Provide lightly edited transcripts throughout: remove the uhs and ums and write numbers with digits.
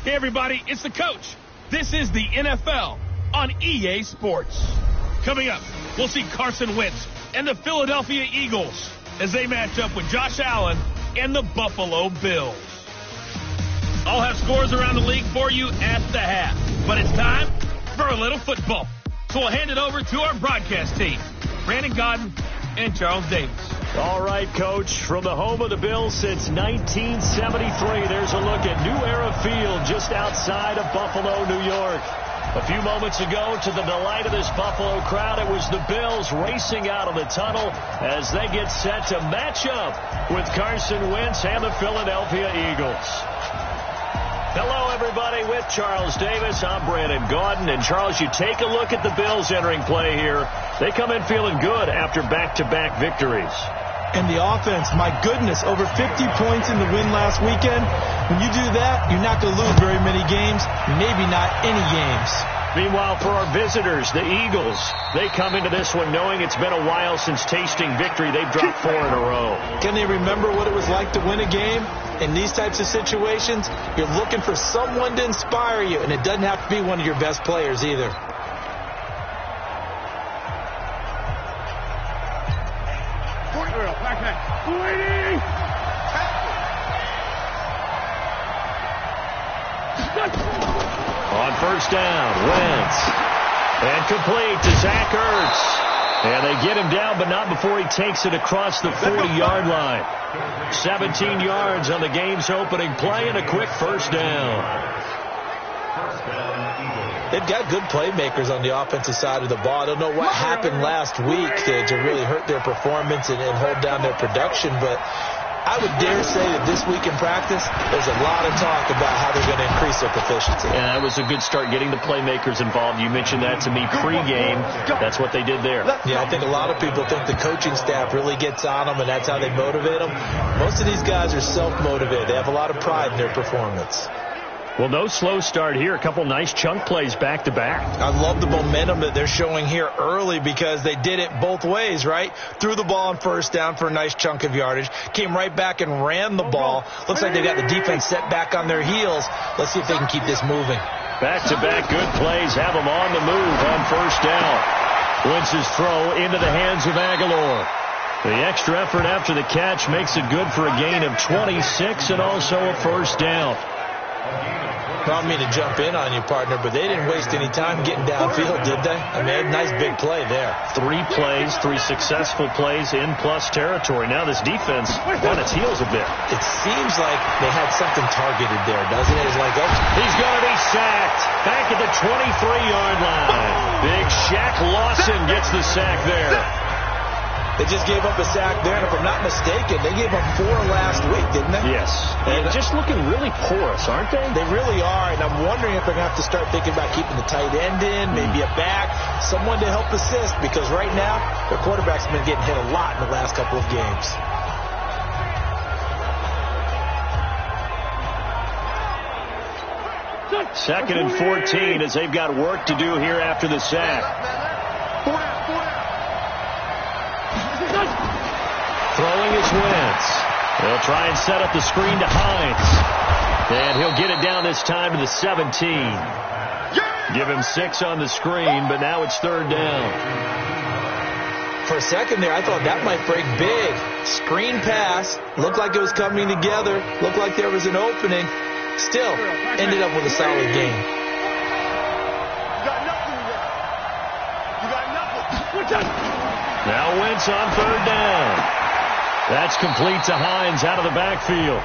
Hey, everybody, it's the coach. This is the NFL on EA Sports. Coming up, we'll see Carson Wentz and the Philadelphia Eagles as they match up with Josh Allen and the Buffalo Bills. I'll have scores around the league for you at the half. But it's time for a little football. So we'll hand it over to our broadcast team, Brandon Godden and Charles Davis. All right, Coach, from the home of the Bills since 1973, there's a look at New Era Field just outside of Buffalo, New York. A few moments ago, to the delight of this Buffalo crowd, it was the Bills racing out of the tunnel as they get set to match up with Carson Wentz and the Philadelphia Eagles. Hello, everybody. With Charles Davis, I'm Brandon Gaudin. And, Charles, you take a look at the Bills entering play here. They come in feeling good after back-to-back victories. And the offense, my goodness, over 50 points in the win last weekend. When you do that, you're not going to lose very many games, maybe not any games. Meanwhile, for our visitors, the Eagles, they come into this one knowing it's been a while since tasting victory. They've dropped 4 in a row. Can they remember what it was like to win a game? In these types of situations, you're looking for someone to inspire you, and it doesn't have to be one of your best players either. On first down, Wentz. And complete to Zach Ertz. And they get him down, but not before he takes it across the 40-yard line. 17 yards on the game's opening play and a quick first down. They've got good playmakers on the offensive side of the ball. I don't know what happened last week to really hurt their performance and hold down their production, but I would dare say that this week in practice, there's a lot of talk about how they're going to increase their proficiency. Yeah, that was a good start getting the playmakers involved. You mentioned that to me pregame. That's what they did there. Yeah, I think a lot of people think the coaching staff really gets on them, and that's how they motivate them. Most of these guys are self-motivated. They have a lot of pride in their performance. Well, no slow start here. A couple nice chunk plays back-to-back. I love the momentum that they're showing here early because they did it both ways, right? Threw the ball on first down for a nice chunk of yardage. Came right back and ran the ball. Looks like they got the defense set back on their heels. Let's see if they can keep this moving. Back-to-back good plays have them on the move on first down. Wentz's throw into the hands of Aguilar. The extra effort after the catch makes it good for a gain of 26 and also a first down. I don't mean to jump in on you, partner, but they didn't waste any time getting downfield, did they? I mean, a nice big play there. 3 plays, 3 successful plays in plus territory. Now this defense on its heels a bit. It seems like they had something targeted there, doesn't it? It's like, oh, he's going to be sacked back at the 23-yard line. Big Shaq Lawson gets the sack there. They just gave up a sack there, and if I'm not mistaken, they gave up 4 last week, didn't they? Yes. And just looking really porous, aren't they? They really are, and I'm wondering if they're going to have to start thinking about keeping the tight end in, maybe a back, someone to help assist, because right now, their quarterback's been getting hit a lot in the last couple of games. Second and 14 as they've got work to do here after the sack. Throwing is Wentz. They'll try and set up the screen to Hines. And he'll get it down this time to the 17. Give him 6 on the screen, but now it's third down. For a second there, I thought that might break big. Screen pass. Looked like it was coming together. Looked like there was an opening. Still, ended up with a solid game. Now Wentz on third down. That's complete to Hines out of the backfield.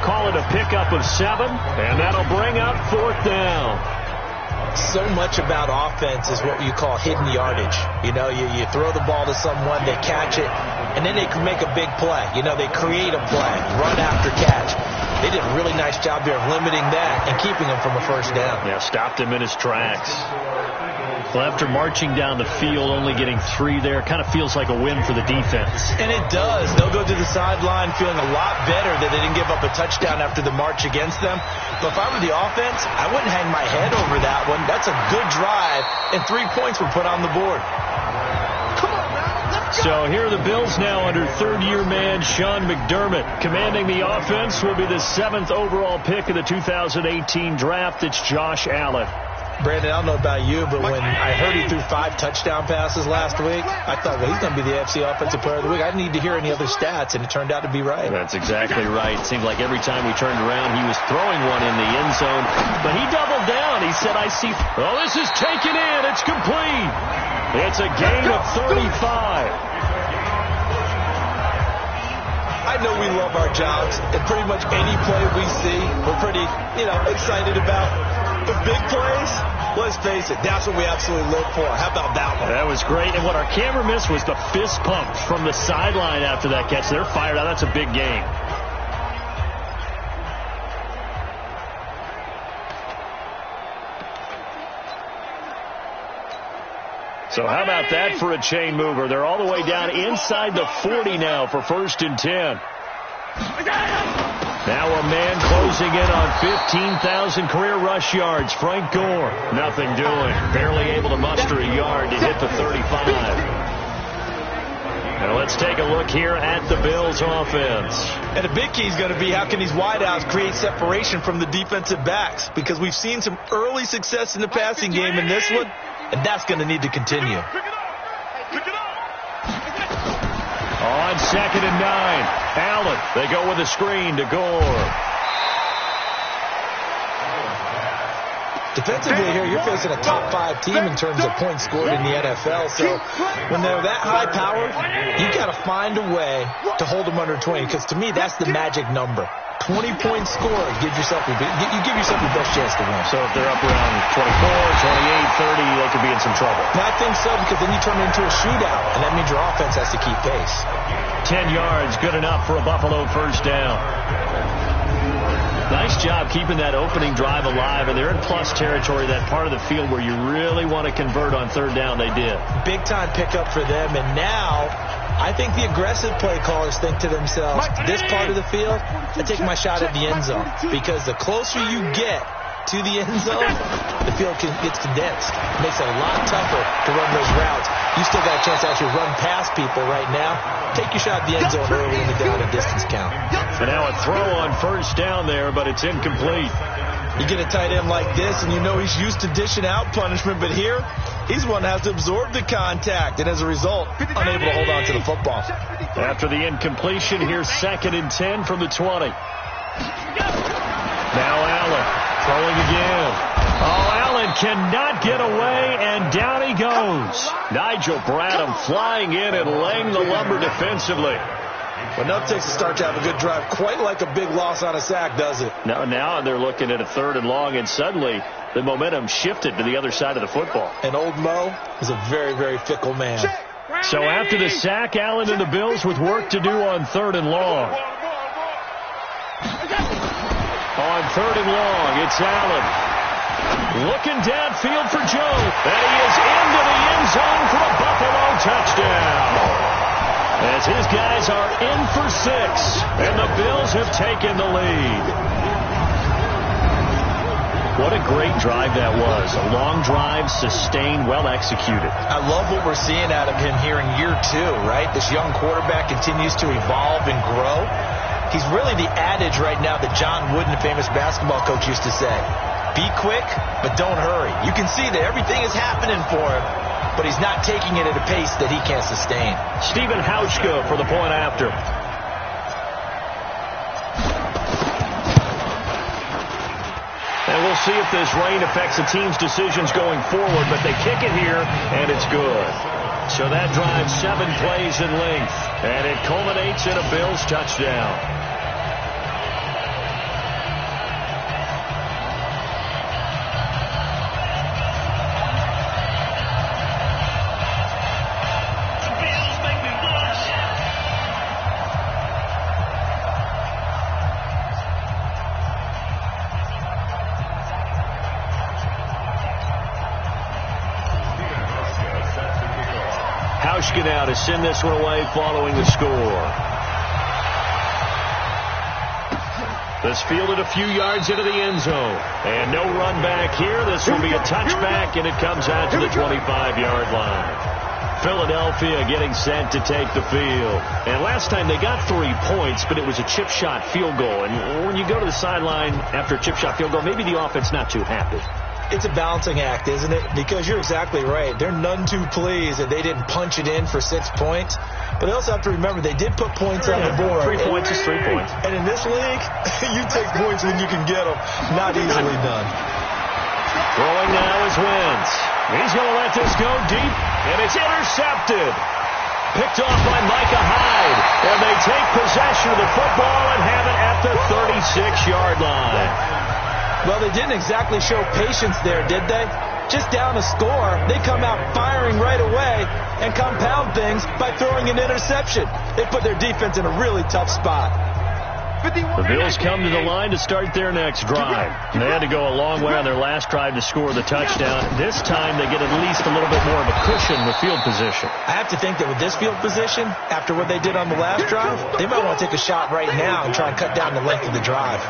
Call it a pickup of 7, and that'll bring up fourth down. So much about offense is what you call hidden yardage. You know, you throw the ball to someone, they catch it, and then they can make a big play. You know, they create a play, run after catch. They did a really nice job there of limiting that and keeping him from a first down. Yeah, stopped him in his tracks. Well, after marching down the field, only getting 3 there, kind of feels like a win for the defense. And it does. They'll go to the sideline feeling a lot better that they didn't give up a touchdown after the march against them. But if I were the offense, I wouldn't hang my head over that one. That's a good drive, and 3 points were put on the board. Come on, man. Let's So here are the Bills now under third-year man Sean McDermott. Commanding the offense will be the 7th overall pick of the 2018 draft. It's Josh Allen. Brandon, I don't know about you, but when I heard he threw 5 touchdown passes last week, I thought, well, he's going to be the AFC Offensive Player of the Week. I didn't need to hear any other stats, and it turned out to be right. That's exactly right. It seemed like every time we turned around, he was throwing one in the end zone. But he doubled down. He said, I see. Oh, this is taken in. It's complete. It's a gain of 35. I know we love our jobs, and pretty much any play we see, we're pretty, excited about. The big plays, let's face it, that's what we absolutely live for. How about that one? That was great. And what our camera missed was the fist pump from the sideline after that catch. They're fired out. That's a big game. So how about that for a chain mover? They're all the way down inside the 40 now for 1st and 10. Now a man closing in on 15,000 career rush yards. Frank Gore, nothing doing. Barely able to muster a yard to hit the 35. Now let's take a look here at the Bills offense. And the big key is going to be how can these wideouts create separation from the defensive backs? Because we've seen some early success in the passing game in this one, and that's going to need to continue. On 2nd and 9, Allen. They go with a screen to Gore. Defensively here, you're facing a top 5 team in terms of points scored in the NFL. So when they're that high powered, you got to find a way to hold them under 20. Because to me, that's the magic number. 20-point score gives yourself you give yourself your best chance to win. So if they're up around 24, 28, 30, they could be in some trouble. And I think so, because then you turn it into a shootout, and that means your offense has to keep pace. 10 yards, good enough for a Buffalo first down. Nice job keeping that opening drive alive, and they're in plus territory, that part of the field where you really want to convert on 3rd down. They did. Big-time pickup for them, and now I think the aggressive play callers think to themselves, this part of the field, I take my shot at the end zone. Because the closer you get to the end zone, the field gets condensed. It makes it a lot tougher to run those routes. You still got a chance to actually run past people right now. Take your shot at the end zone early in the down and distance count. So now a throw on 1st down there, but it's incomplete. You get a tight end like this, and you know he's used to dishing out punishment, but here, he's one that has to absorb the contact, and as a result, unable to hold on to the football. After the incompletion, here's 2nd and 10 from the 20. Now Allen throwing again. Oh, Allen cannot get away, and down he goes. Nigel Bradham flying in and laying the lumber defensively. But now it takes a start to have a good drive, quite like a big loss on a sack, does it? Now they're looking at a 3rd and long, and suddenly the momentum shifted to the other side of the football. And old Mo is a very, very fickle man. So after the sack, Allen and the Bills with work to do on 3rd and long. On 3rd and long, it's Allen. Looking downfield for Joe. And he is into the end zone for a Buffalo touchdown. As his guys are in for 6, and the Bills have taken the lead. What a great drive that was. A long drive, sustained, well executed. I love what we're seeing out of him here in year 2, right? This young quarterback continues to evolve and grow. He's really the adage right now that John Wooden, the famous basketball coach, used to say. Be quick, but don't hurry. You can see that everything is happening for him, but he's not taking it at a pace that he can't sustain. Stephen Hauschka for the point after. And we'll see if this rain affects the team's decisions going forward, but they kick it here, and it's good. So that drives 7 plays in length, and it culminates in a Bills touchdown. Now to send this one away following the score. This fielded a few yards into the end zone. And no run back here. This will be a touchback, and it comes out to the 25-yard line. Philadelphia getting set to take the field. And last time they got 3 points, but it was a chip shot field goal. And when you go to the sideline after a chip shot field goal, maybe the offense not too happy. It's a balancing act, isn't it? Because you're exactly right. They're none too pleased that they didn't punch it in for 6 points. But they also have to remember they did put points on the board. 3 points is 3 points. And in this league, you take points when you can get them. Not easily done. Throwing now is Wentz. He's going to let this go deep, and it's intercepted. Picked off by Micah Hyde. And they take possession of the football and have it at the 36-yard line. Well, they didn't exactly show patience there, did they? Just down a score, they come out firing right away and compound things by throwing an interception. They put their defense in a really tough spot. The Bills come to the line to start their next drive. They had to go a long way on their last drive to score the touchdown. This time they get at least a little bit more of a cushion with field position. I have to think that with this field position, after what they did on the last drive, they might want to take a shot right now and try and cut down the length of the drive.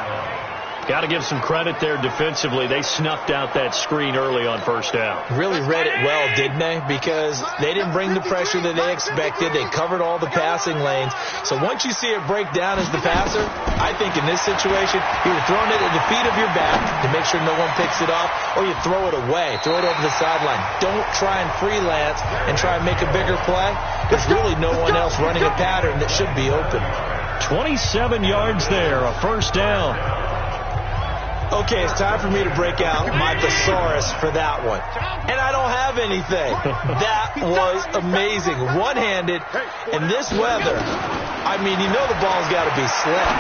Got to give some credit there defensively. They snuffed out that screen early on first down. Really read it well, didn't they? Because they didn't bring the pressure that they expected. They covered all the passing lanes. So once you see it break down as the passer, I think in this situation, you're throwing it at the feet of your back to make sure no one picks it off, or you throw it away, throw it over the sideline. Don't try and freelance and try and make a bigger play. There's really no one else running a pattern that should be open. 27 yards there, a first down. Okay, it's time for me to break out my thesaurus for that one. And I don't have anything. That was amazing. One-handed in this weather. I mean, you know the ball's got to be slick.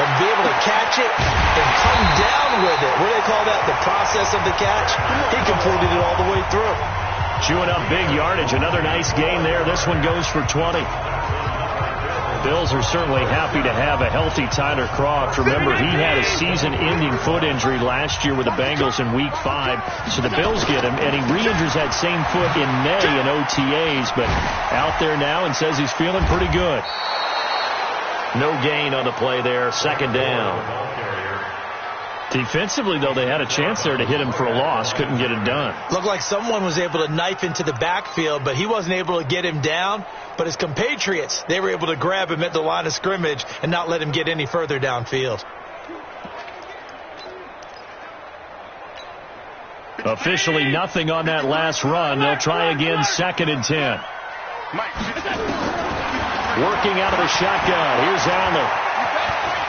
But be able to catch it and come down with it. What do they call that? The process of the catch? He completed it all the way through. Chewing up big yardage. Another nice gain there. This one goes for 20. Bills are certainly happy to have a healthy Tyler Kroft. Remember, he had a season-ending foot injury last year with the Bengals in Week 5. So the Bills get him, and he re-injures that same foot in May in OTAs, but out there now and says he's feeling pretty good. No gain on the play there, second down. Defensively, though, they had a chance there to hit him for a loss. Couldn't get it done. Looked like someone was able to knife into the backfield, but he wasn't able to get him down. But his compatriots, they were able to grab him at the line of scrimmage and not let him get any further downfield. Officially nothing on that last run. They'll try again, 2nd and 10. Working out of the shotgun. Here's Allen.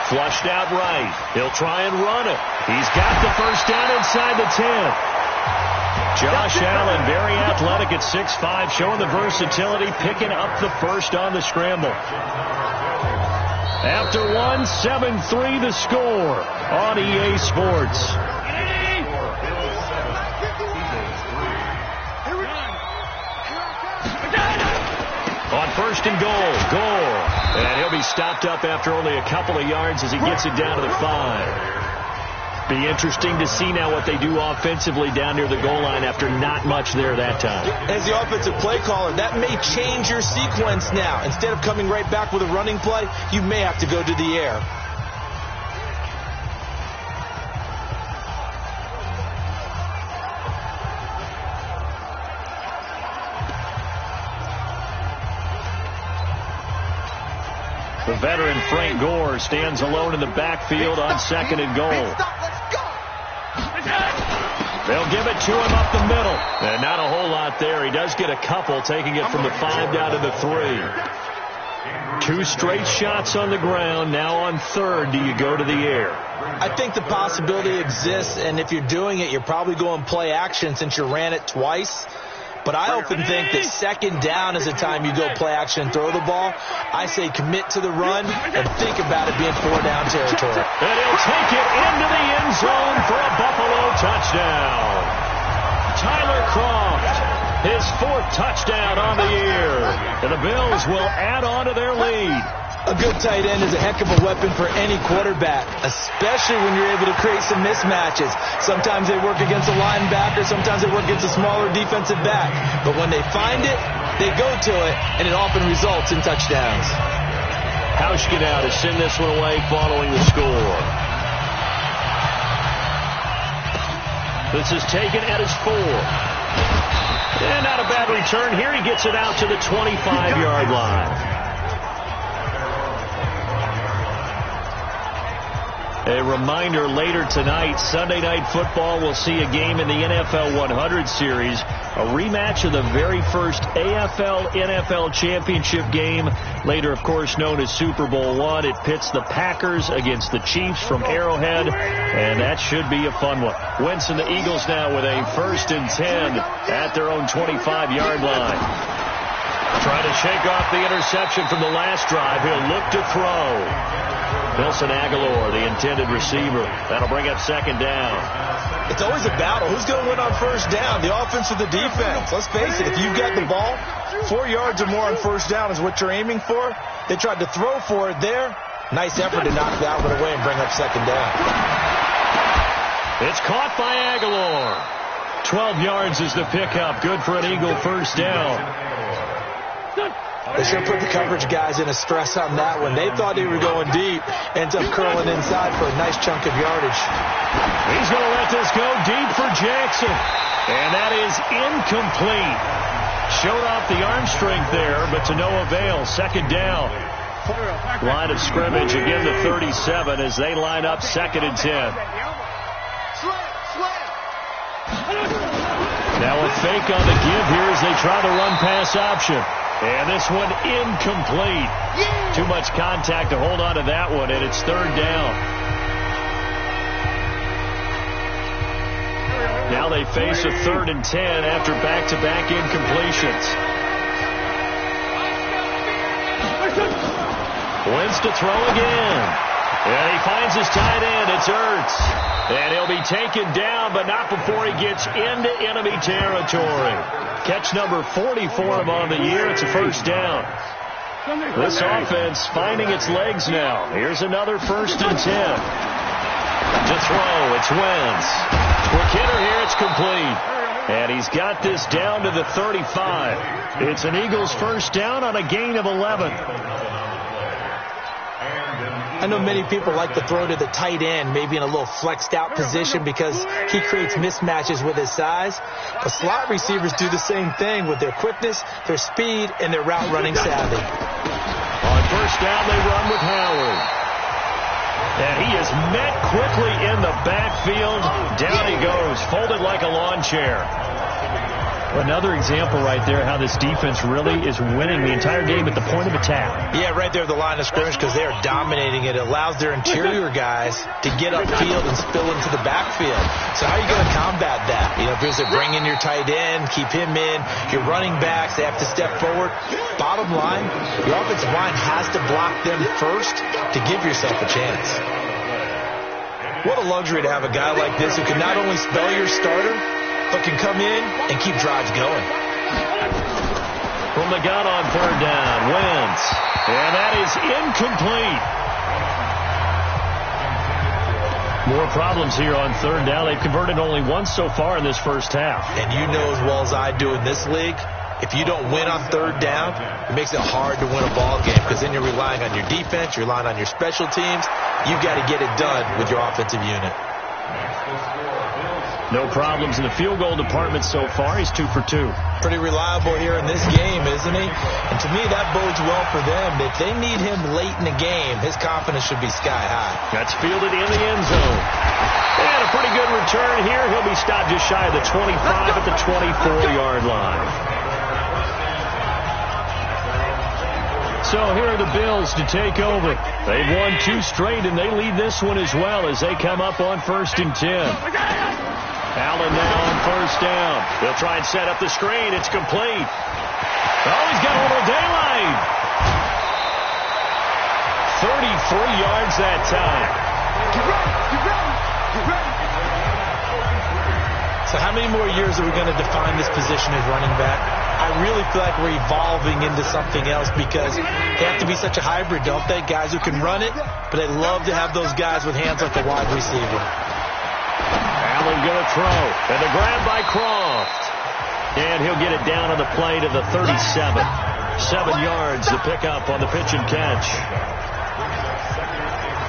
Flushed out right. He'll try and run it. He's got the first down inside the 10. Josh Allen, very athletic at 6'5", showing the versatility, picking up the first on the scramble. After one, 7-3 the score on EA Sports. On 1st and goal. And he'll be stopped up after only a couple of yards as he gets it down to the 5. Be interesting to see now what they do offensively down near the goal line after not much there that time. As the offensive play caller, that may change your sequence now. Instead of coming right back with a running play, you may have to go to the air. The veteran Frank Gore stands alone in the backfield on 2nd and goal. They'll give it to him up the middle. And not a whole lot there. He does get a couple, taking it from the 5 down to the 3. 2 straight shots on the ground. Now on 3rd, do you go to the air? I think the possibility exists, and if you're doing it, you're probably going play action since you ran it twice. But I often think that 2nd down is the time you go play action and throw the ball. I say commit to the run and think about it being 4-down territory. And he'll take it into the end zone for a Buffalo touchdown. Tyler Kroft, his 4th touchdown on the year. And the Bills will add on to their lead. A good tight end is a heck of a weapon for any quarterback, especially when you're able to create some mismatches. Sometimes they work against a linebacker, sometimes they work against a smaller defensive back. But when they find it, they go to it, and it often results in touchdowns. Hauschka now to send this one away following the score. This is taken at his 4. And not a bad return here. He gets it out to the 25-yard line. A reminder, later tonight, Sunday Night Football will see a game in the NFL 100 series, a rematch of the very first AFL-NFL championship game, later, of course, known as Super Bowl I. It pits the Packers against the Chiefs from Arrowhead, and that should be a fun one. Wentz and the Eagles now with a 1st and 10 at their own 25-yard line. Trying to shake off the interception from the last drive. He'll look to throw. Nelson Aguilar, the intended receiver. That'll bring up 2nd down. It's always a battle. Who's going to win on 1st down, the offense or the defense? Let's face it, if you've got the ball, 4 yards or more on 1st down is what you're aiming for. They tried to throw for it there. Nice effort to knock that one away and bring up 2nd down. It's caught by Aguilar. 12 yards is the pickup. Good for an Eagle 1st down. They should have put the coverage guys in a stress on that one. They thought they were going deep. Ends up curling inside for a nice chunk of yardage. He's going to let this go deep for Jackson. And that is incomplete. Showed off the arm strength there, but to no avail. 2nd down. Line of scrimmage again to 37 as they line up 2nd and 10. Now a fake on the give here as they try the run-pass option. And this one incomplete. Too much contact to hold on to that one, and it's 3rd down. Now they face a 3rd and 10 after back-to-back incompletions. Wentz to throw again. And he finds his tight end. It's Ertz. And he'll be taken down, but not before he gets into enemy territory. Catch number 40 for him on the year. It's a 1st down. This offense finding its legs now. Here's another 1st and 10. To throw, it's Wentz. Quick hitter here, it's complete. And he's got this down to the 35. It's an Eagles 1st down on a gain of 11. I know many people like to throw to the tight end, maybe in a little flexed out position because he creates mismatches with his size. But slot receivers do the same thing with their quickness, their speed, and their route running savvy. On 1st down, they run with Howard. And he is met quickly in the backfield. Down he goes, folded like a lawn chair. Another example right there how this defense really is winning the entire game at the point of attack. Yeah, right there at the line of scrimmage because they are dominating it. It allows their interior guys to get upfield and spill into the backfield. So how are you going to combat that? You know, if you bring in your tight end, keep him in, your running backs, they have to step forward. Bottom line, your offensive line has to block them first to give yourself a chance. What a luxury to have a guy like this who can not only spell your starter, but can come in and keep drives going. From the gun on 3rd down, Wentz. And that is incomplete. More problems here on 3rd down. They've converted only once so far in this 1st half. And you know as well as I do in this league, if you don't win on 3rd down, it makes it hard to win a ball game because then you're relying on your defense, you're relying on your special teams. You've got to get it done with your offensive unit. No problems in the field goal department so far. He's 2 for 2. Pretty reliable here in this game, isn't he? And to me, that bodes well for them. If they need him late in the game, his confidence should be sky high. That's fielded in the end zone. And a pretty good return here. He'll be stopped just shy of the 25 at the 24-yard line. So here are the Bills to take over. They've won 2 straight, and they lead this one as well as they come up on 1st and 10. Allen now on 1st down. They'll try and set up the screen. It's complete. Oh, he's got a little daylight. 33 yards that time. So how many more years are we going to define this position as running back? I really feel like we're evolving into something else because they have to be such a hybrid, don't they? Guys who can run it, but they love to have those guys with hands like a wide receiver. Allen going to throw. And the grab by Croft. And he'll get it down on the play to the 37. 7 yards, the pickup on the pitch and catch.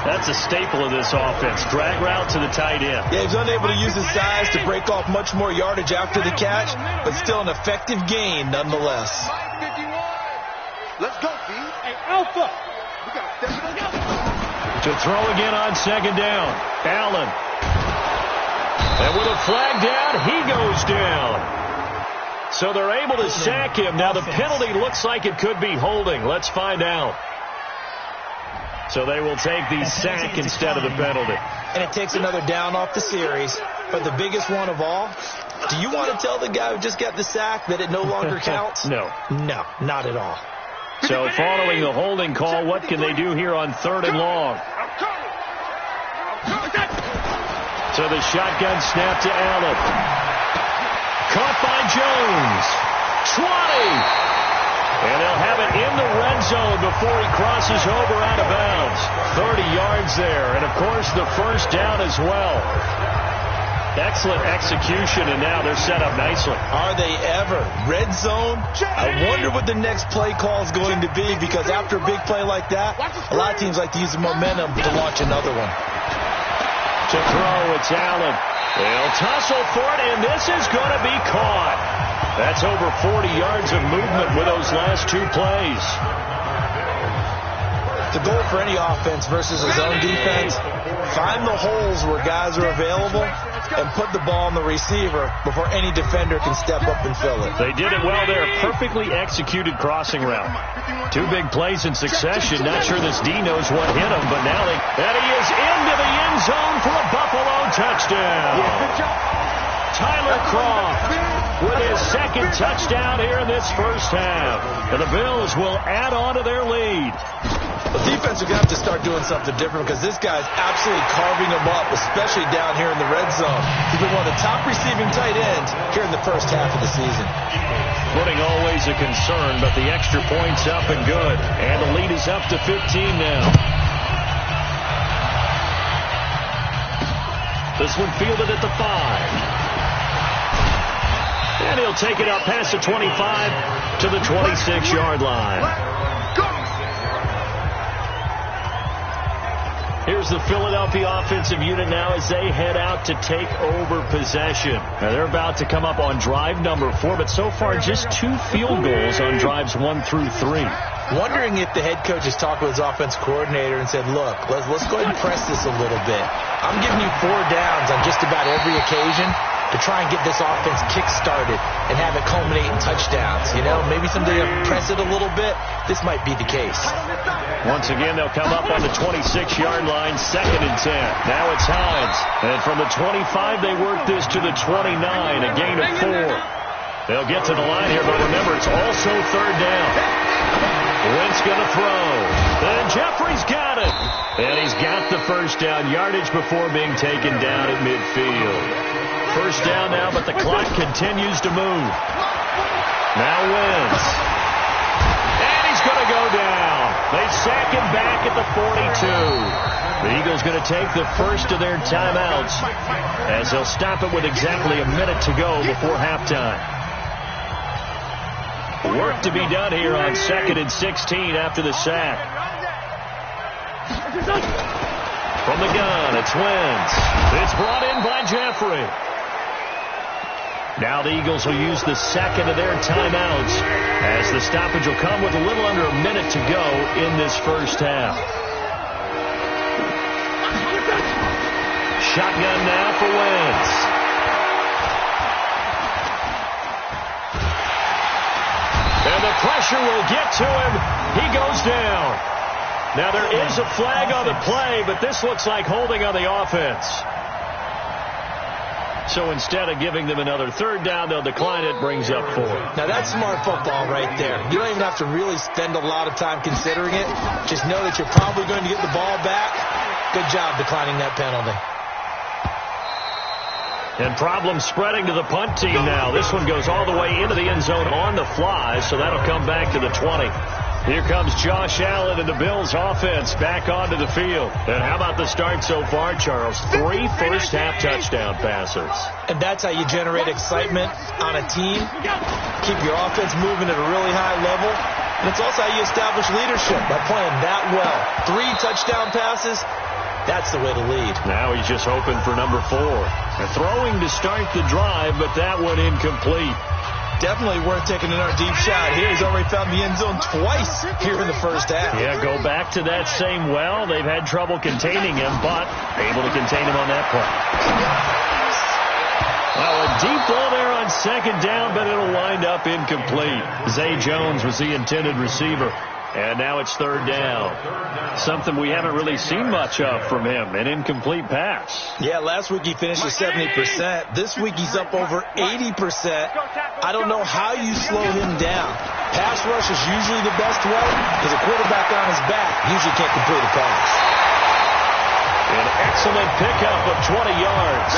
That's a staple of this offense. Drag route to the tight end. Yeah, he's unable to use his size to break off much more yardage after the catch, but still an effective gain nonetheless. Let's go, B. Hey, Alpha. We got to step it up. To throw again on second down. Allen. And with a flag down, he goes down. So they're able to sack him. Now the penalty looks like it could be holding. Let's find out. So they will take the sack instead of the penalty. And it takes another down off the series. But the biggest one of all, do you want to tell the guy who just got the sack that it no longer counts? No. No, not at all. So following the holding call, what can they do here on 3rd and long? So the shotgun snap to Allen. Caught by Jones. 20. And they'll have it in the red zone before he crosses over out of bounds. 30 yards there. And, of course, the first down as well. Excellent execution, and now they're set up nicely. Are they ever? Red zone? I wonder what the next play call is going to be, because after a big play like that, a lot of teams like to use the momentum to launch another one. To throw, it's Allen. They'll tussle for it, and this is going to be caught. That's over 40 yards of movement with those last 2 plays. The goal for any offense versus a zone defense, find the holes where guys are available and put the ball on the receiver before any defender can step up and fill it. They did it well there. Perfectly executed crossing route. 2 big plays in succession. Not sure this D knows what hit him, but now and he is into the end zone for a Buffalo touchdown. Tyler Kroft with his 2nd touchdown here in this first half. And the Bills will add on to their lead. The defense are going to have to start doing something different, because this guy's absolutely carving them up, especially down here in the red zone. He's been one of the top receiving tight ends here in the first half of the season. Footing always a concern, but the extra point's up and good. And the lead is up to 15 now. This one fielded at the 5. And he'll take it up past the 25 to the 26-yard line. Here's the Philadelphia offensive unit now as they head out to take over possession. Now they're about to come up on drive number 4, but so far just 2 field goals on drives 1 through 3. Wondering if the head coach has talked with his offense coordinator and said, look, let's go ahead and press this a little bit. I'm giving you 4 downs on just about every occasion to try and get this offense kick-started and have it culminate in touchdowns. You know, maybe someday to press it a little bit. This might be the case. Once again, they'll come up on the 26-yard line, 2nd and 10. Now it's Hines. And from the 25, they work this to the 29, a gain of 4. They'll get to the line here, but remember, it's also 3rd down. Wentz going to throw. And Jeffrey's got it. And he's got the first down yardage before being taken down at midfield. First down now, but the clock continues to move. Now Wentz. And he's going to go down. They sack him back at the 42. The Eagles going to take the first of their timeouts as they'll stop it with exactly a minute to go before halftime. Work to be done here on 2nd and 16 after the sack. From the gun, it's Wentz. It's brought in by Jeffrey. Now the Eagles will use the 2nd of their timeouts as the stoppage will come with a little under a minute to go in this first half. Shotgun now for Wentz. And the pressure will get to him. He goes down. Now there is a flag on the play, but this looks like holding on the offense. So instead of giving them another 3rd down, they'll decline it, brings up 4. Now that's smart football right there. You don't even have to really spend a lot of time considering it. Just know that you're probably going to get the ball back. Good job declining that penalty. And problems spreading to the punt team now. This one goes all the way into the end zone on the fly, so that'll come back to the 20. Here comes Josh Allen and the Bills offense back onto the field. And how about the start so far, Charles? 3 first-half touchdown passes. And that's how you generate excitement on a team. Keep your offense moving at a really high level. And it's also how you establish leadership by playing that well. 3 touchdown passes. That's the way to lead. Now he's just hoping for number 4. Throwing to start the drive, but that one incomplete. Definitely worth taking another deep shot here. He's already found the end zone twice here in the first half. Yeah, go back to that same well. They've had trouble containing him, but able to contain him on that play. Well, a deep ball there on second down, but it'll wind up incomplete. Zay Jones was the intended receiver. And now it's third down. Something we haven't really seen much of from him, an incomplete pass. Yeah, last week he finished at 70%. This week he's up over 80%. I don't know how you slow him down. Pass rush is usually the best way because a quarterback on his back usually can't complete a pass. An excellent pickup of 20 yards.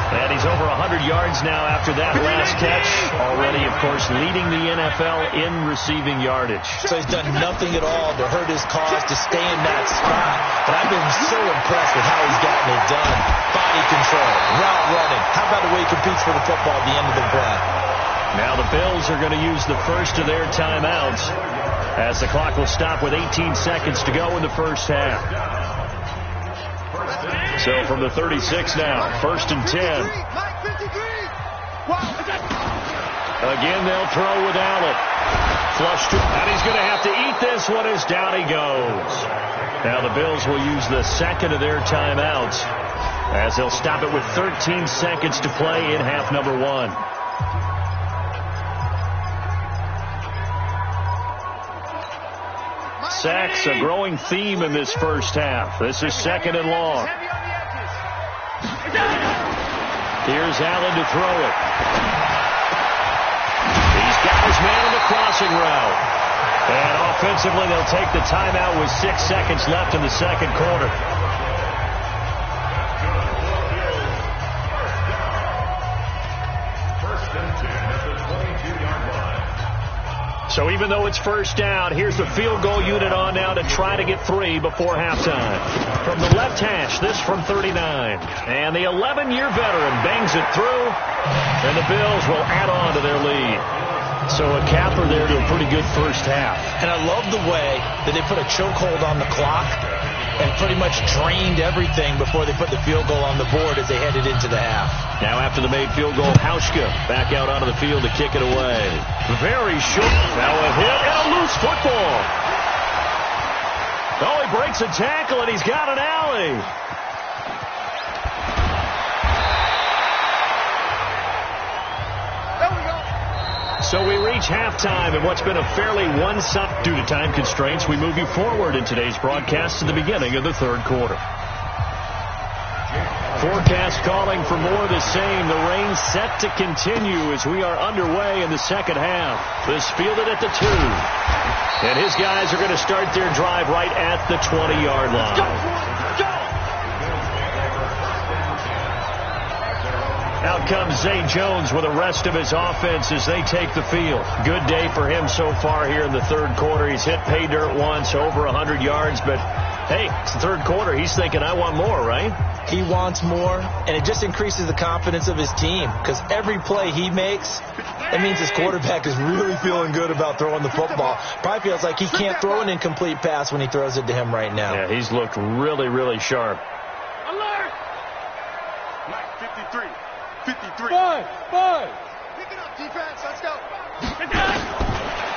And he's over 100 yards now after that last catch. Already, of course, leading the NFL in receiving yardage. So he's done nothing at all to hurt his cause to stay in that spot. But I've been so impressed with how he's gotten it done. Body control, route running. How about the way he competes for the football at the end of the play? Now the Bills are going to use the first of their timeouts as the clock will stop with 18 seconds to go in the first half. So from the 36 now, 1st and 10. Again, they'll throw with Allen. Flush to, and he's going to have to eat this one as down he goes. Now the Bills will use the second of their timeouts as they'll stop it with 13 seconds to play in half number 1. Sacks, a growing theme in this first half. This is 2nd and long. Here's Allen to throw it. He's got his man on the crossing route. And offensively, they'll take the timeout with 6 seconds left in the second quarter. So even though it's first down, here's the field goal unit on now to try to get 3 before halftime. From the left hash, this from 39. And the 11-year veteran bangs it through, and the Bills will add on to their lead. So a capper there to a pretty good first half. And I love the way that they put a chokehold on the clock and pretty much drained everything before they put the field goal on the board as they headed into the half. Now after the made field goal, Hauschka back out onto the field to kick it away. Very short. Now a hit and a loose football. Oh, he breaks a tackle and he's got an alley. So we reach halftime in what's been a fairly one-sided due to time constraints. We move you forward in today's broadcast to the beginning of the third quarter. Forecast calling for more of the same. The rain set to continue as we are underway in the second half. This fielded at the 2. And his guys are going to start their drive right at the 20-yard line. Out comes Zay Jones with the rest of his offense as they take the field. Good day for him so far here in the third quarter. He's hit pay dirt once, over 100 yards. But, hey, it's the third quarter. He's thinking, I want more, right? He wants more, and it just increases the confidence of his team because every play he makes, that means his quarterback is really feeling good about throwing the football. Probably feels like he can't throw an incomplete pass when he throws it to him right now. Yeah, he's looked really, really sharp. Alert! 53. 53. 5. Pick it up, defense. Let's go.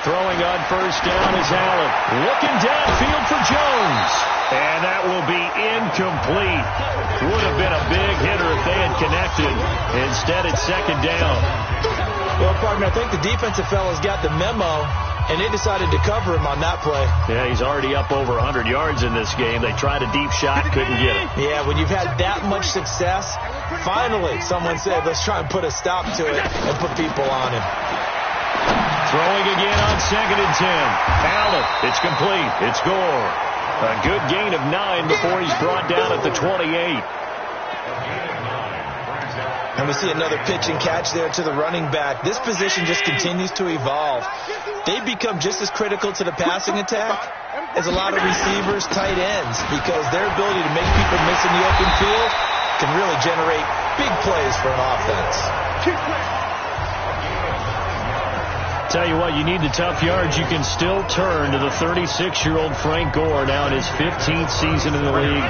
Throwing on first down is Allen. Looking downfield for Jones. And that will be incomplete. Would have been a big hitter if they had connected. Instead, it's second down. Well, partner, I think the defensive fellas got the memo, and they decided to cover him on that play. Yeah, he's already up over 100 yards in this game. They tried a deep shot, couldn't get it. Yeah, when you've had that much success, finally someone said, let's try and put a stop to it and put people on him. Throwing again on 2nd and 10. Allen, it's complete. It's Gore. A good gain of 9 before he's brought down at the 28. And we see another pitch and catch there to the running back. This position just continues to evolve. They become just as critical to the passing attack as a lot of receivers, tight ends, because their ability to make people miss in the open field can really generate big plays for an offense. Tell you what, you need the tough yards. You can still turn to the 36-year-old Frank Gore, now in his 15th season in the league.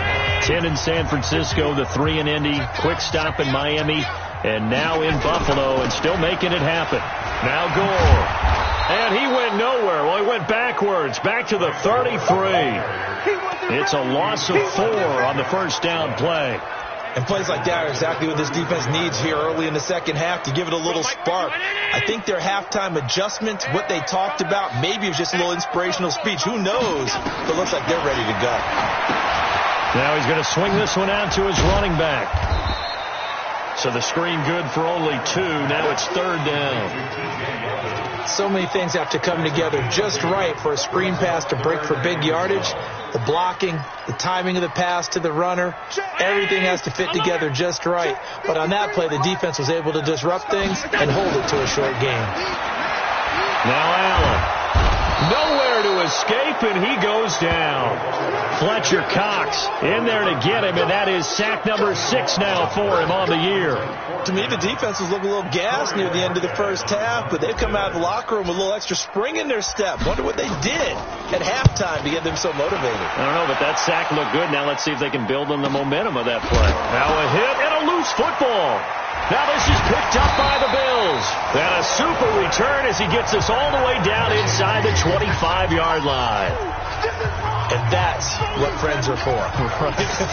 10 in San Francisco, the 3 in Indy, quick stop in Miami, and now in Buffalo, and still making it happen. Now Gore. And he went nowhere. Well, he went backwards, back to the 33. It's a loss of 4 on the first down play. And plays like that are exactly what this defense needs here early in the second half to give it a little spark. I think their halftime adjustments, what they talked about, maybe it was just a little inspirational speech. Who knows? But it looks like they're ready to go. Now he's going to swing this one out to his running back. So the screen good for only 2. Now it's 3rd down. So many things have to come together just right for a screen pass to break for big yardage. The blocking, the timing of the pass to the runner, everything has to fit together just right. But on that play, the defense was able to disrupt things and hold it to a short game. Now Allen. Nowhere to escape, and he goes down. Fletcher Cox in there to get him, and that is sack number 6 now for him on the year. To me, the defense was looking a little gassed near the end of the first half, but they've come out of the locker room with a little extra spring in their step. Wonder what they did at halftime to get them so motivated. I don't know, but that sack looked good. Now let's see if they can build on the momentum of that play. Now a hit and a loose football. Now this is picked up by the Bills. And a super return as he gets us all the way down inside the 25-yard line. And that's what friends are for.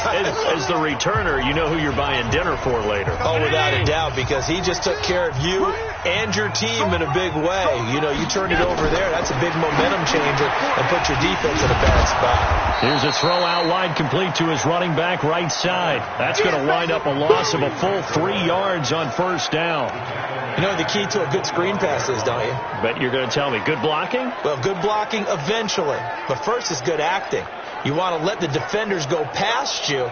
As the returner, you know who you're buying dinner for later. Oh, without a doubt, because he just took care of you and your team in a big way. You know, you turned it over there. That's a big momentum changer and put your defense in a bad spot. Here's a throw out wide complete to his running back right side. That's going to wind up a loss of a full 3 yards on first down. You know the key to a good screen pass is, don't you? Bet you're going to tell me. Good blocking? Well, good blocking eventually. But first is good acting. You want to let the defenders go past you,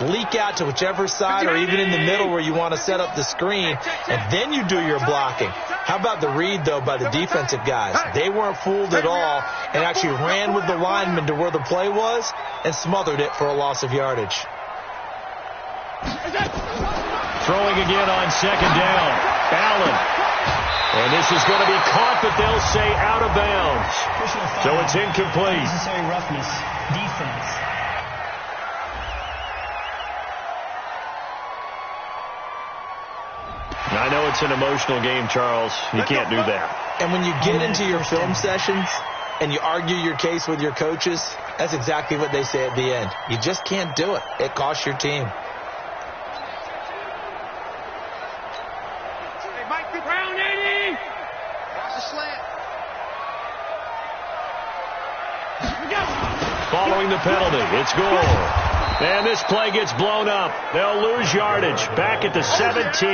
leak out to whichever side or even in the middle where you want to set up the screen, and then you do your blocking. How about the read, though, by the defensive guys? They weren't fooled at all and actually ran with the lineman to where the play was and smothered it for a loss of yardage. Throwing again on second down. Allen. And this is going to be caught, but they'll say out of bounds. So it's incomplete. Necessary roughness. Defense. I know it's an emotional game, Charles. You can't do that. And when you get into your film sessions and you argue your case with your coaches, that's exactly what they say at the end. You just can't do it. It costs your team. Following the penalty, it's Gore. And this play gets blown up. They'll lose yardage. Back at the 17.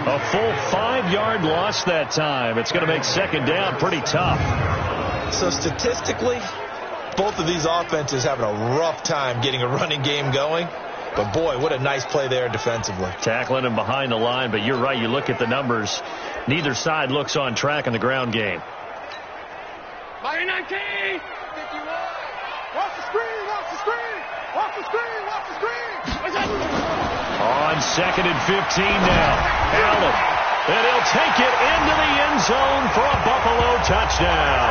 A full 5-yard loss that time. It's going to make second down pretty tough. So statistically, both of these offenses having a rough time getting a running game going. But, boy, what a nice play there defensively. Tackling him behind the line, but you're right. You look at the numbers. Neither side looks on track in the ground game. Watch the screen, watch the screen, watch the screen, watch the screen. On second and 15 now. Allen. And he'll take it into the end zone for a Buffalo touchdown.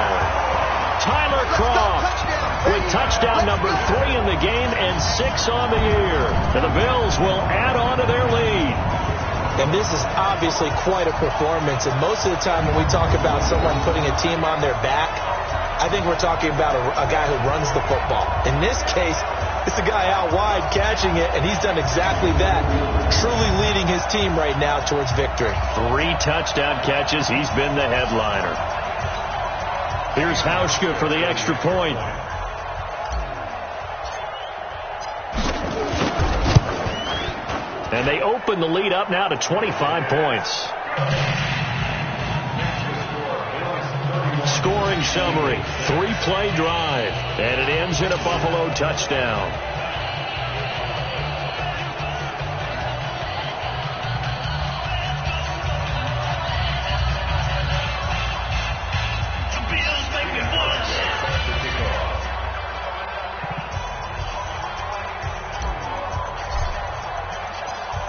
Tyler Croft with touchdown number 3 in the game and 6 on the year. And the Bills will add on to their lead. And this is obviously quite a performance. And most of the time when we talk about someone putting a team on their back, I think we're talking about a guy who runs the football. In this case, it's a guy out wide catching it, and he's done exactly that, truly leading his team right now towards victory. 3 touchdown catches. He's been the headliner. Here's Hauschka for the extra point. And they open the lead up now to 25 points. Scoring summary, 3-play drive, and it ends in a Buffalo touchdown.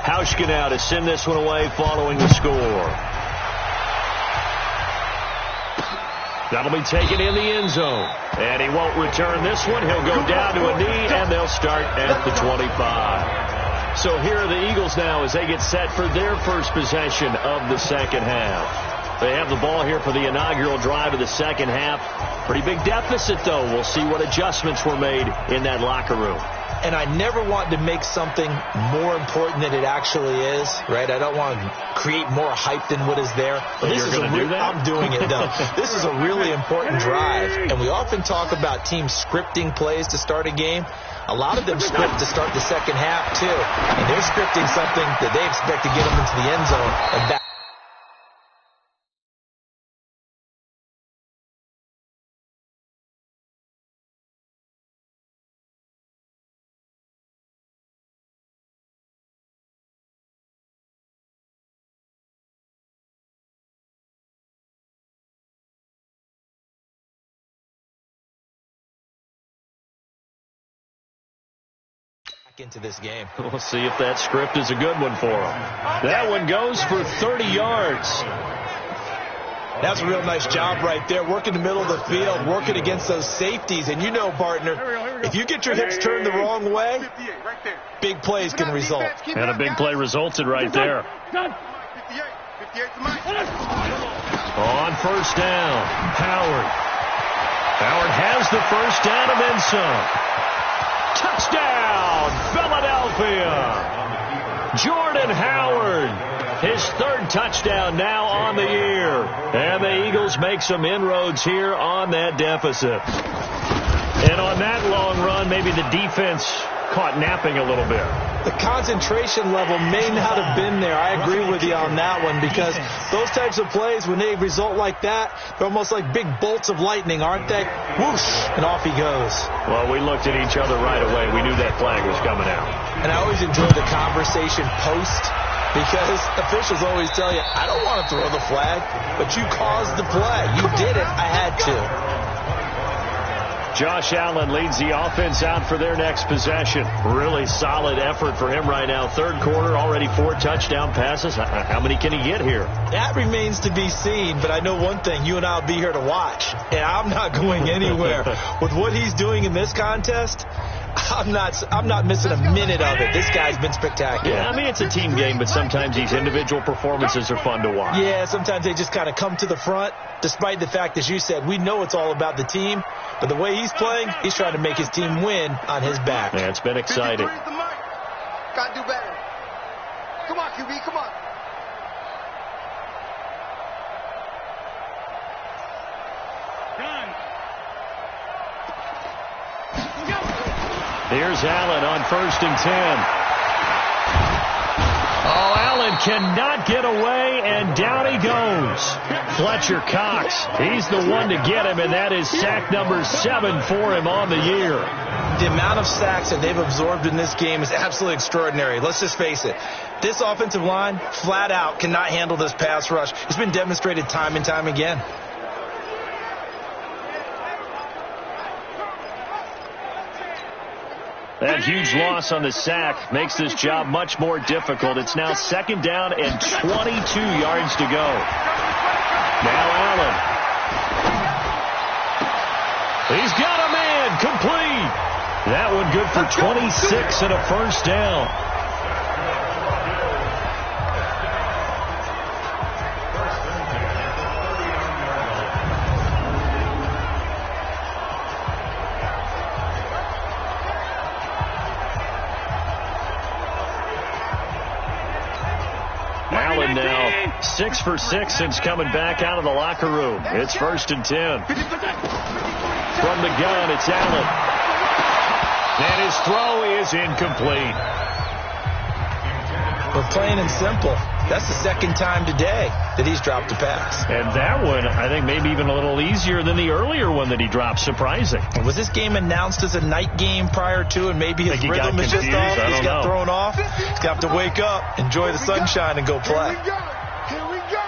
Hauschka now to send this one away following the score. That'll be taken in the end zone. And he won't return this one. He'll go down to a knee, and they'll start at the 25. So here are the Eagles now as they get set for their first possession of the second half. They have the ball here for the inaugural drive of the second half. Pretty big deficit, though. We'll see what adjustments were made in that locker room. And I never want to make something more important than it actually is, right? I don't want to create more hype than what is there. But this is I'm doing it, though. This is a really important drive. And we often talk about teams scripting plays to start a game. A lot of them script to start the second half, too. And they're scripting something that they expect to get them into the end zone and back. Into this game. We'll see if that script is a good one for him. That one goes for 30 yards. That's a real nice job right there. Working the middle of the field, working against those safeties. And you know, partner, if you get your hips turned the wrong way, big plays can result. And a big play resulted right there. On first down, Howard. Howard has the first down and then some. Touchdown, Philadelphia. Jordan Howard, his third touchdown now on the year. And the Eagles make some inroads here on that deficit. And on that long run, maybe the defense caught napping a little bit. The concentration level may not have been there. I agree with you on that one, because those types of plays, when they result like that, they're almost like big bolts of lightning, aren't they? Whoosh, and off he goes. Well, we looked at each other right away. We knew that flag was coming out. And I always enjoy the conversation post, because officials always tell you, I don't want to throw the flag, but you caused the play. You did it. I had to. Josh Allen leads the offense out for their next possession. Really solid effort for him right now. Third quarter, already 4 touchdown passes. How many can he get here? That remains to be seen, but I know one thing. You and I will be here to watch, and I'm not going anywhere. With what he's doing in this contest, I'm not missing a minute of it. This guy's been spectacular. Yeah, I mean, it's a team game, but sometimes these individual performances are fun to watch. Yeah, sometimes they just kind of come to the front, despite the fact, as you said, we know it's all about the team. But the way he's playing, he's trying to make his team win on his back. Yeah, it's been exciting. Gotta do better. Come on, QB, come on. Here's Allen on 1st and 10. Oh, Allen cannot get away, and down he goes. Fletcher Cox, he's the one to get him, and that is sack number 7 for him on the year. The amount of sacks that they've absorbed in this game is absolutely extraordinary. Let's just face it. This offensive line, flat out, cannot handle this pass rush. It's been demonstrated time and time again. That huge loss on the sack makes this job much more difficult. It's now 2nd down and 22 yards to go. Now Allen. He's got a man, complete. That one good for 26 and a first down. Allen now 6 for 6 since coming back out of the locker room. It's 1st and 10. From the gun, it's Allen. And his throw is incomplete. We're plain and simple. That's the 2nd time today that he's dropped a pass. And that one, I think, maybe even a little easier than the earlier one that he dropped. Surprising. Was this game announced as a night game prior to, and maybe his rhythm is just off? He's got thrown off. He's got to wake up, enjoy the sunshine, and go play. Here we go.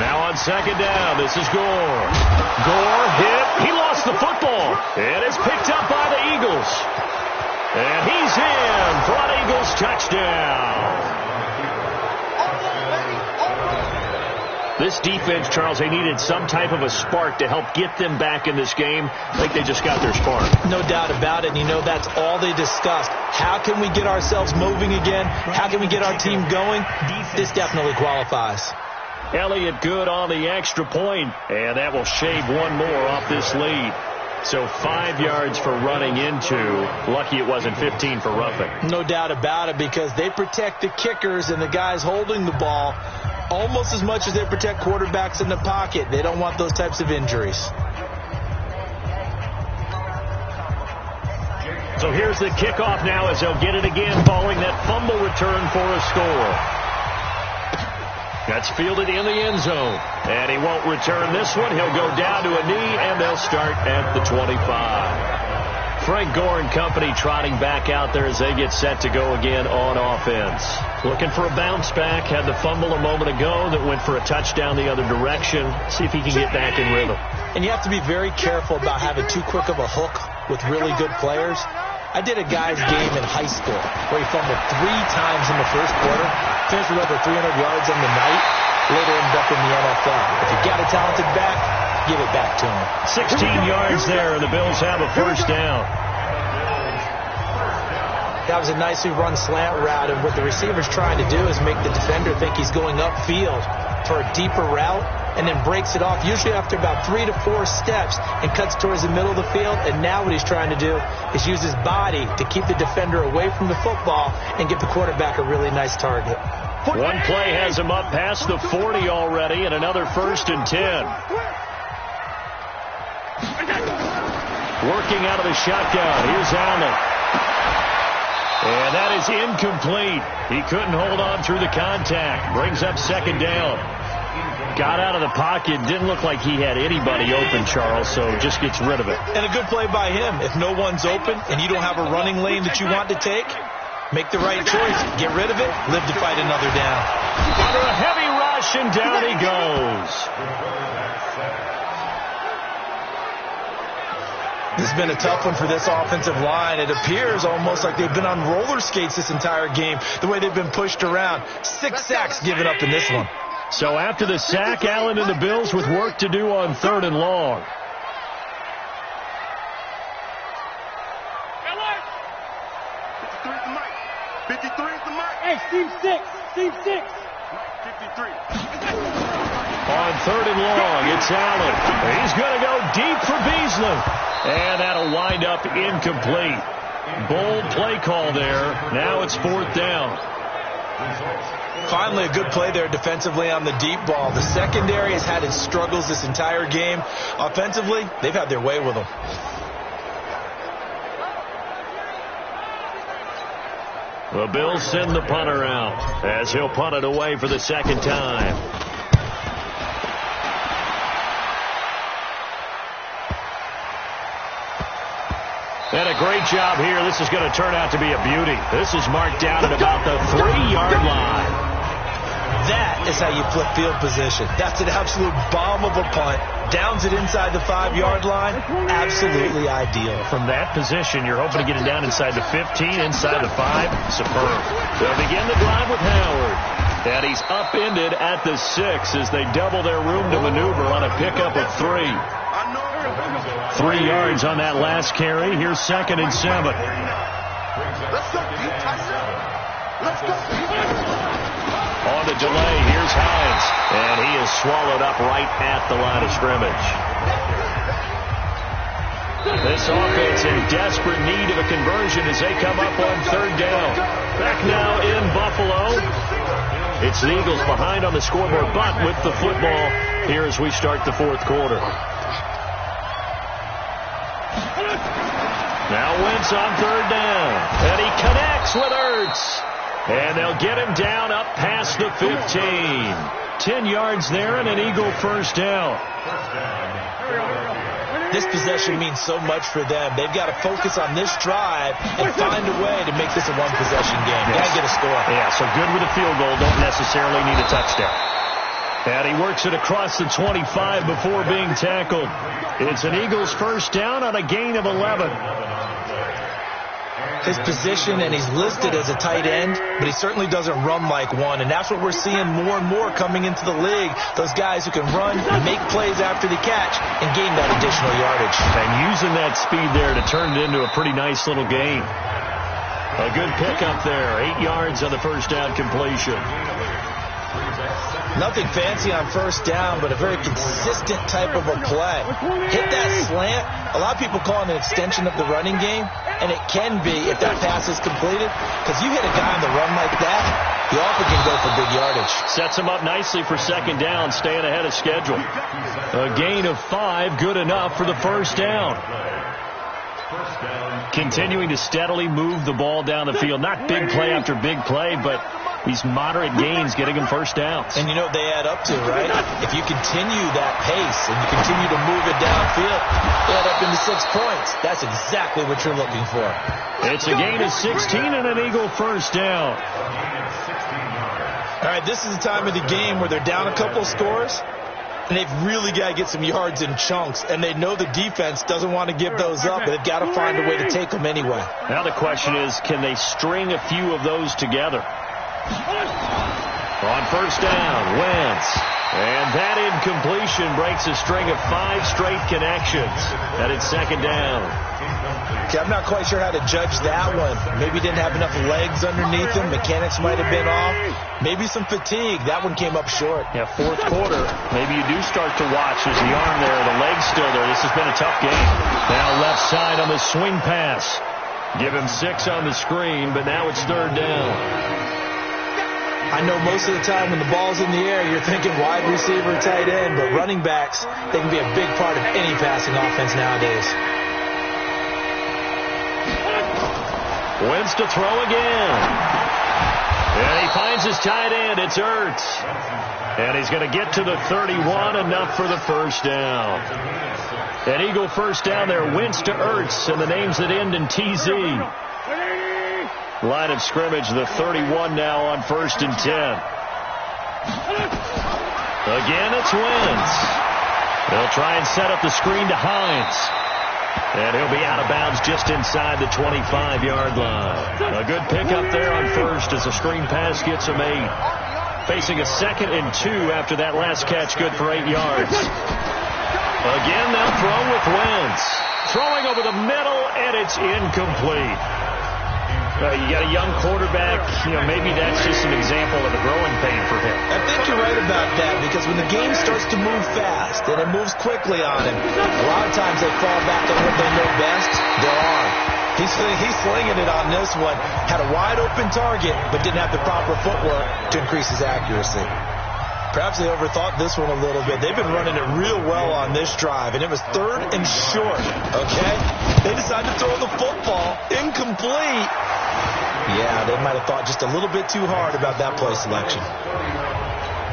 Now on 2nd down, this is Gore. Gore hit. He lost the football. And it's picked up by the Eagles. And he's in for an Eagles touchdown. This defense, Charles, they needed some type of a spark to help get them back in this game. I think they just got their spark. No doubt about it. And, you know, that's all they discussed. How can we get ourselves moving again? How can we get our team going? This definitely qualifies. Elliott good on the extra point, and that will shave one more off this lead. So 5 yards for running into. Lucky it wasn't 15 for roughing. No doubt about it, because they protect the kickers and the guys holding the ball almost as much as they protect quarterbacks in the pocket. They don't want those types of injuries. So here's the kickoff now as they'll get it again following that fumble return for a score. That's fielded in the end zone. And he won't return this one. He'll go down to a knee, and they'll start at the 25. Frank Gore and company trotting back out there as they get set to go again on offense. Looking for a bounce back. Had the fumble a moment ago that went for a touchdown the other direction. See if he can get back in rhythm. And you have to be very careful about having too quick of a hook with really good players. I did a guy's game in high school where he fumbled 3 times in the first quarter, finished with over 300 yards on the night, later ended up in the NFL. If you got a talented back, give it back to him. 16 yards there, and the Bills have a first down. That was a nicely run slant route, and what the receiver's trying to do is make the defender think he's going upfield for a deeper route, and then breaks it off, usually after about 3 to 4 steps, and cuts towards the middle of the field. And now what he's trying to do is use his body to keep the defender away from the football and give the quarterback a really nice target. One play has him up past the 40 already, and another 1st and 10. Working out of the shotgun. Here's Allen. And that is incomplete. He couldn't hold on through the contact. Brings up 2nd down. Got out of the pocket. Didn't look like he had anybody open, Charles, so just gets rid of it. And a good play by him. If no one's open and you don't have a running lane that you want to take, make the right choice. Get rid of it. Live to fight another down. Under a heavy rush, and down he goes. This has been a tough one for this offensive line. It appears almost like they've been on roller skates this entire game, the way they've been pushed around. 6 sacks given up in this one. So after the sack, Allen and the Bills with work to do on 3rd and long. Hey, Steve 6. Steve 6. 53. On 3rd and long, it's Allen. He's going to go deep for Beasley. And that'll wind up incomplete. Bold play call there. Now it's 4th down. Finally, a good play there defensively on the deep ball. The secondary has had its struggles this entire game. Offensively, they've had their way with them. The Bills send the punter out as he'll punt it away for the 2nd time. And a great job here. This is going to turn out to be a beauty. This is marked down at about the 3-yard line. That is how you flip field position. That's an absolute bomb of a punt. Downs it inside the 5-yard line. Absolutely ideal. From that position, you're hoping to get it down inside the 15, inside the 5. Superb. They'll begin the drive with Howard. And he's upended at the 6 as they double their room to maneuver on a pickup of 3. 3 yards on that last carry. Here's 2nd and 7. Let's go, Let's go. On the delay, here's Hines. And he is swallowed up right at the line of scrimmage. This offense in desperate need of a conversion as they come up on 3rd down. Back now in Buffalo. It's the Eagles behind on the scoreboard, but with the football here as we start the 4th quarter. Now Wentz on 3rd down. And he connects with Ertz. And they'll get him down up past the 15. 10 yards there and an Eagle first down. This possession means so much for them. They've got to focus on this drive and find a way to make this a one-possession game. Got to get a score. Yeah, so good with a field goal. Don't necessarily need a touchdown. And he works it across the 25 before being tackled. It's an Eagles first down on a gain of 11. his position, and he's listed as a tight end, but he certainly doesn't run like one, and that's what we're seeing more and more coming into the league. Those guys who can run, make plays after the catch, and gain that additional yardage. And using that speed there to turn it into a pretty nice little gain. A good pickup there. 8 yards on the first down completion. Nothing fancy on first down, but a very consistent type of a play. Hit that slant. A lot of people call it an extension of the running game, and it can be if that pass is completed, because you hit a guy on the run like that, he often can go for big yardage. Sets him up nicely for second down, staying ahead of schedule. A gain of 5, good enough for the first down. Continuing to steadily move the ball down the field. Not big play after big play, but these moderate gains getting him first downs. And you know what they add up to, right? If you continue that pace and you continue to move it downfield, they add up into 6 points. That's exactly what you're looking for. It's a gain of 16 and an Eagle first down. All right, this is the time of the game where they're down a couple of scores, and they've really got to get some yards in chunks, and they know the defense doesn't want to give those up, but they've got to find a way to take them anyway. Now the question is, can they string a few of those together? On first down, Wentz. And that incompletion breaks a string of 5 straight connections. And it's second down. Okay, I'm not quite sure how to judge that one. Maybe didn't have enough legs underneath him. Mechanics might have been off. Maybe some fatigue. That one came up short. Yeah, fourth quarter. Maybe you do start to watch. There's the arm there, the leg's still there. This has been a tough game. Now left side on the swing pass. Give him 6 on the screen, but now it's third down. I know most of the time when the ball's in the air, you're thinking wide receiver, tight end, but running backs, they can be a big part of any passing offense nowadays. Wentz to throw again. And he finds his tight end. It's Ertz. And he's going to get to the 31, enough for the first down. An Eagle first down there. Wentz to Ertz, and the names that end in TZ. Line of scrimmage, the 31 now on 1st and 10. Again, it's Wentz. They'll try and set up the screen to Hines. And he'll be out of bounds just inside the 25-yard line. A good pickup there on first as the screen pass gets him 8. Facing a 2nd and 2 after that last catch, good for 8 yards. Again, they'll throw with Wentz. Throwing over the middle, and it's incomplete. You got a young quarterback, maybe that's just an example of a growing pain for him. I think you're right about that, because when the game starts to move fast and it moves quickly on him, a lot of times they fall back on what they know best, their arm. He's slinging it on this one. Had a wide open target, but didn't have the proper footwork to increase his accuracy. Perhaps they overthought this one a little bit. They've been running it real well on this drive, and it was 3rd and short, okay? They decided to throw the football. Incomplete. Yeah, they might have thought just a little bit too hard about that play selection.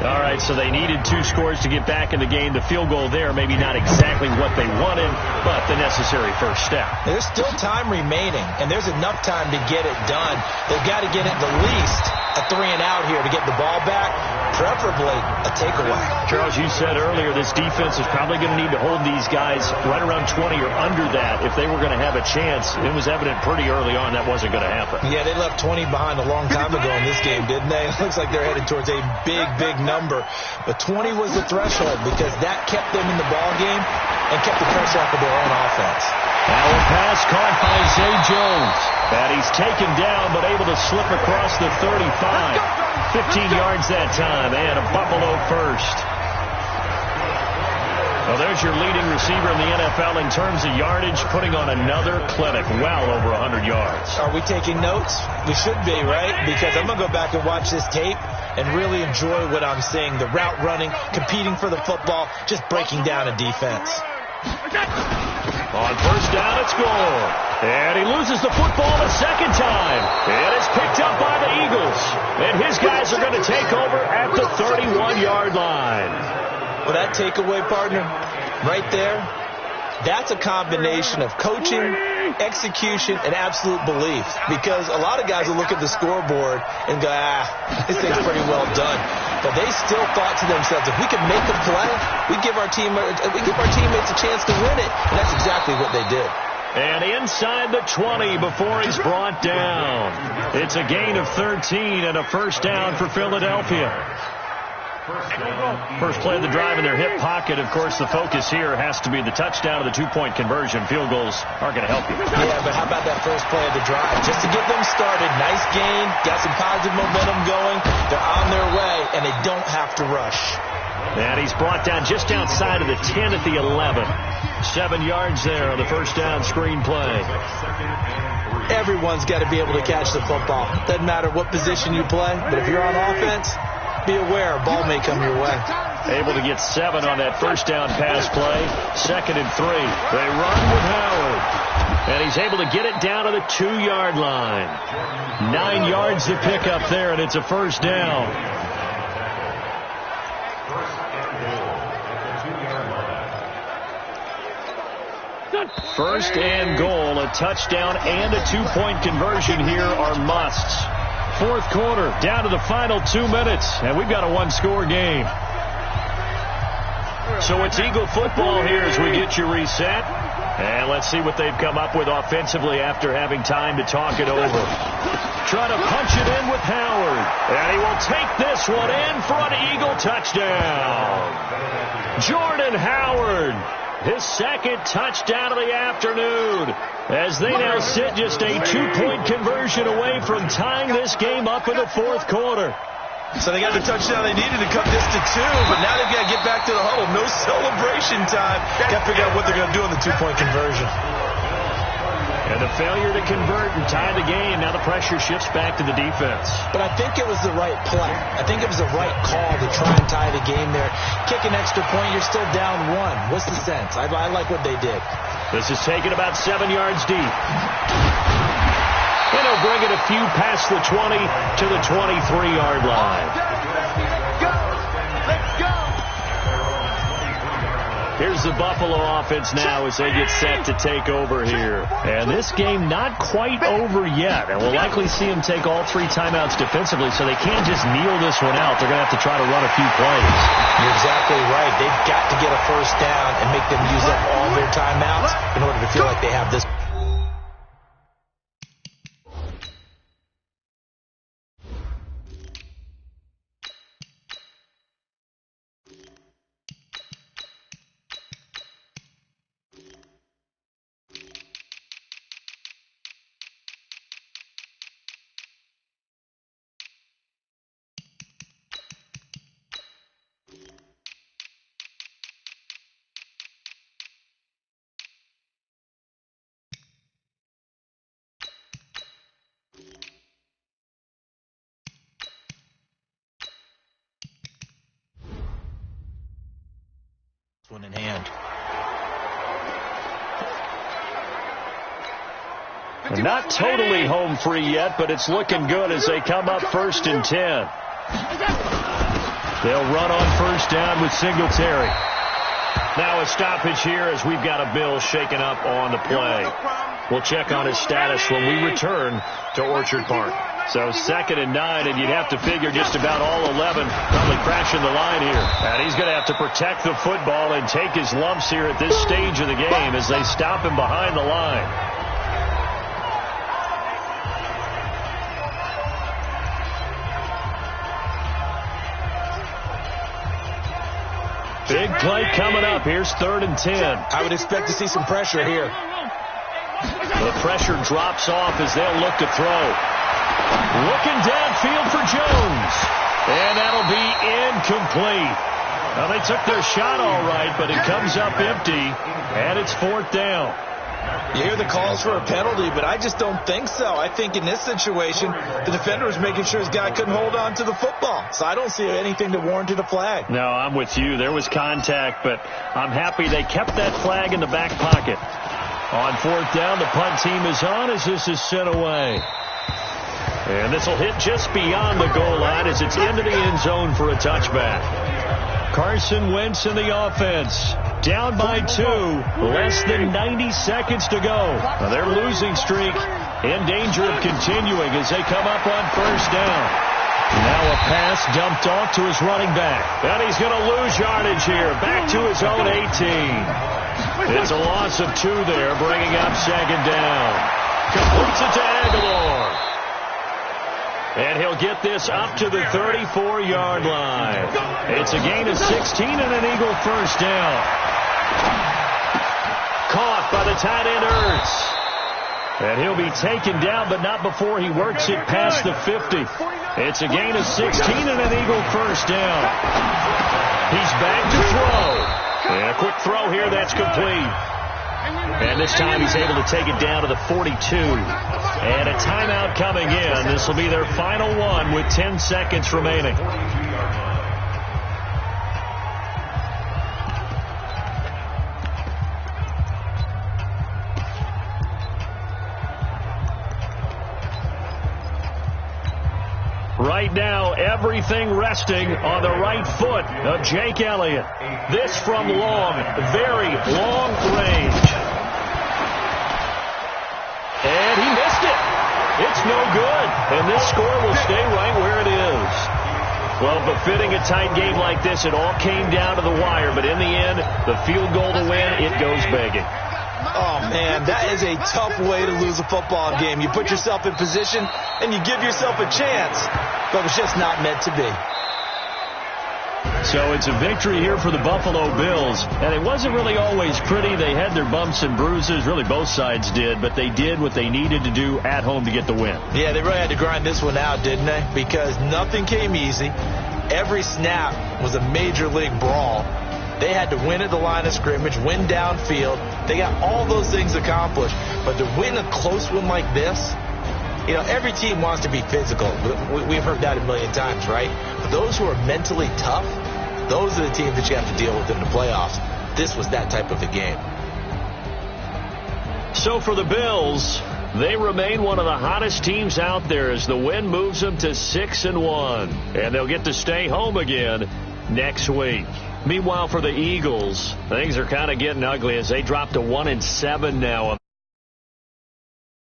All right, so they needed 2 scores to get back in the game. The field goal there, maybe not exactly what they wanted, but the necessary first step. There's still time remaining, and there's enough time to get it done. They've got to get it the least a 3-and-out here to get the ball back, preferably a takeaway. Charles, you said earlier this defense is probably going to need to hold these guys right around 20 or under that if they were going to have a chance. It was evident pretty early on that wasn't going to happen. Yeah, they left 20 behind a long time ago in this game, didn't they? It looks like they're headed towards a big, big number. But 20 was the threshold because that kept them in the ball game and kept the pressure off of their own offense. Now a pass caught by Zay Jones. And he's taken down but able to slip across the 35. 15 yards that time and a Buffalo first. Well, there's your leading receiver in the NFL in terms of yardage, putting on another clinic, well over 100 yards. Are we taking notes? We should be, right? Because I'm going to go back and watch this tape and really enjoy what I'm seeing. The route running, competing for the football, just breaking down a defense. On first down, it's Gore. And he loses the football a second time. And it's picked up by the Eagles. And his guys are going to take over at the 31-yard line. Well, that takeaway, partner, right there, that's a combination of coaching, execution, and absolute belief. Because a lot of guys will look at the scoreboard and go, this thing's pretty well done. But they still thought to themselves, if we can make a play, we give our teammates a chance to win it. And that's exactly what they did. And inside the 20 before he's brought down. It's a gain of 13 and a first down for Philadelphia. First play of the drive in their hip pocket. Of course, the focus here has to be the touchdown of the two-point conversion. Field goals aren't going to help you. Yeah, but how about that first play of the drive? Just to get them started. Nice gain. Got some positive momentum going. They're on their way, and they don't have to rush. And he's brought down just outside of the 10 at the 11. 7 yards there on the first down screen play. Everyone's got to be able to catch the football. Doesn't matter what position you play, but if you're on offense, be aware a ball may come your way. Able to get 7 on that first down pass play. 2nd and 3. They run with Howard. And he's able to get it down to the 2-yard line. 9 yards to pick up there, and it's a first down. First and goal, a touchdown and a 2-point conversion here are musts. Fourth quarter, down to the final 2 minutes, and we've got a one-score game. So it's Eagle football here as we get you reset. And let's see what they've come up with offensively after having time to talk it over. Try to punch it in with Howard. And he will take this one in for an Eagle touchdown. Jordan Howard. His second touchdown of the afternoon, as they now sit just a 2-point conversion away from tying this game up in the fourth quarter. So they got the touchdown they needed to cut this to 2, but now they've got to get back to the huddle. No celebration time. Got to figure out what they're going to do on the 2-point conversion. And the failure to convert and tie the game. Now the pressure shifts back to the defense. But I think it was the right play. I think it was the right call to try and tie the game there. Kick an extra point, you're still down 1. What's the sense? I like what they did. This is taken about 7 yards deep. And he'll bring it a few past the 20 to the 23-yard line. Let's go! Here's the Buffalo offense now as they get set to take over here. And this game not quite over yet. And we'll likely see them take all 3 timeouts defensively, so they can't just kneel this one out. They're going to have to try to run a few plays. You're exactly right. They've got to get a first down and make them use up all their timeouts in order to feel like they have this. One in hand. And not totally home free yet, but it's looking good as they come up 1st and 10. They'll run on first down with Singletary. Now a stoppage here as we've got a Bill shaken up on the play. We'll check on his status when we return to Orchard Park. So 2nd and 9, and you'd have to figure just about all 11 probably crashing the line here. And he's going to have to protect the football and take his lumps here at this stage of the game as they stop him behind the line. Big play coming up. Here's 3rd and 10. I would expect to see some pressure here. The pressure drops off as they'll look to throw. Looking downfield for Jones. And that'll be incomplete. Now, they took their shot all right, but it comes up empty, and it's 4th down. You hear the calls for a penalty, but I just don't think so. I think in this situation, the defender was making sure his guy couldn't hold on to the football. So I don't see anything that warranted a flag. No, I'm with you. There was contact, but I'm happy they kept that flag in the back pocket. On 4th down, the punt team is on as this is sent away. And this will hit just beyond the goal line as it's into the end zone for a touchback. Carson Wentz in the offense. Down by 2. Less than 90 seconds to go. Now their losing streak in danger of continuing as they come up on first down. Now a pass dumped off to his running back. And he's going to lose yardage here. Back to his own 18. It's a loss of 2 there, bringing up second down. Completes it to Aguilar. And he'll get this up to the 34-yard line. It's a gain of 16 and an Eagle first down. Caught by the tight end, Ertz. And he'll be taken down, but not before he works it past the 50. It's a gain of 16 and an Eagle first down. He's back to throw. And a quick throw here, that's complete. And this time he's able to take it down to the 42. And a timeout coming in. This will be their final one with 10 seconds remaining. Right now, everything resting on the right foot of Jake Elliott. This from long, very long range. And he missed it. It's no good. And this score will stay right where it is. Well, befitting a tight game like this, it all came down to the wire. But in the end, the field goal to win, it goes begging. Oh, man, that is a tough way to lose a football game. You put yourself in position, and you give yourself a chance. But it's just not meant to be. So it's a victory here for the Buffalo Bills. And it wasn't really always pretty. They had their bumps and bruises. Really, both sides did. But they did what they needed to do at home to get the win. Yeah, they really had to grind this one out, didn't they? Because nothing came easy. Every snap was a major league brawl. They had to win at the line of scrimmage, win downfield. They got all those things accomplished. But to win a close one like this, you know, every team wants to be physical. We've heard that a million times, right? But those who are mentally tough, those are the teams that you have to deal with in the playoffs. This was that type of a game. So for the Bills, they remain one of the hottest teams out there as the win moves them to 6-1. And they'll get to stay home again next week. Meanwhile, for the Eagles, things are kind of getting ugly as they drop to 1-7 now.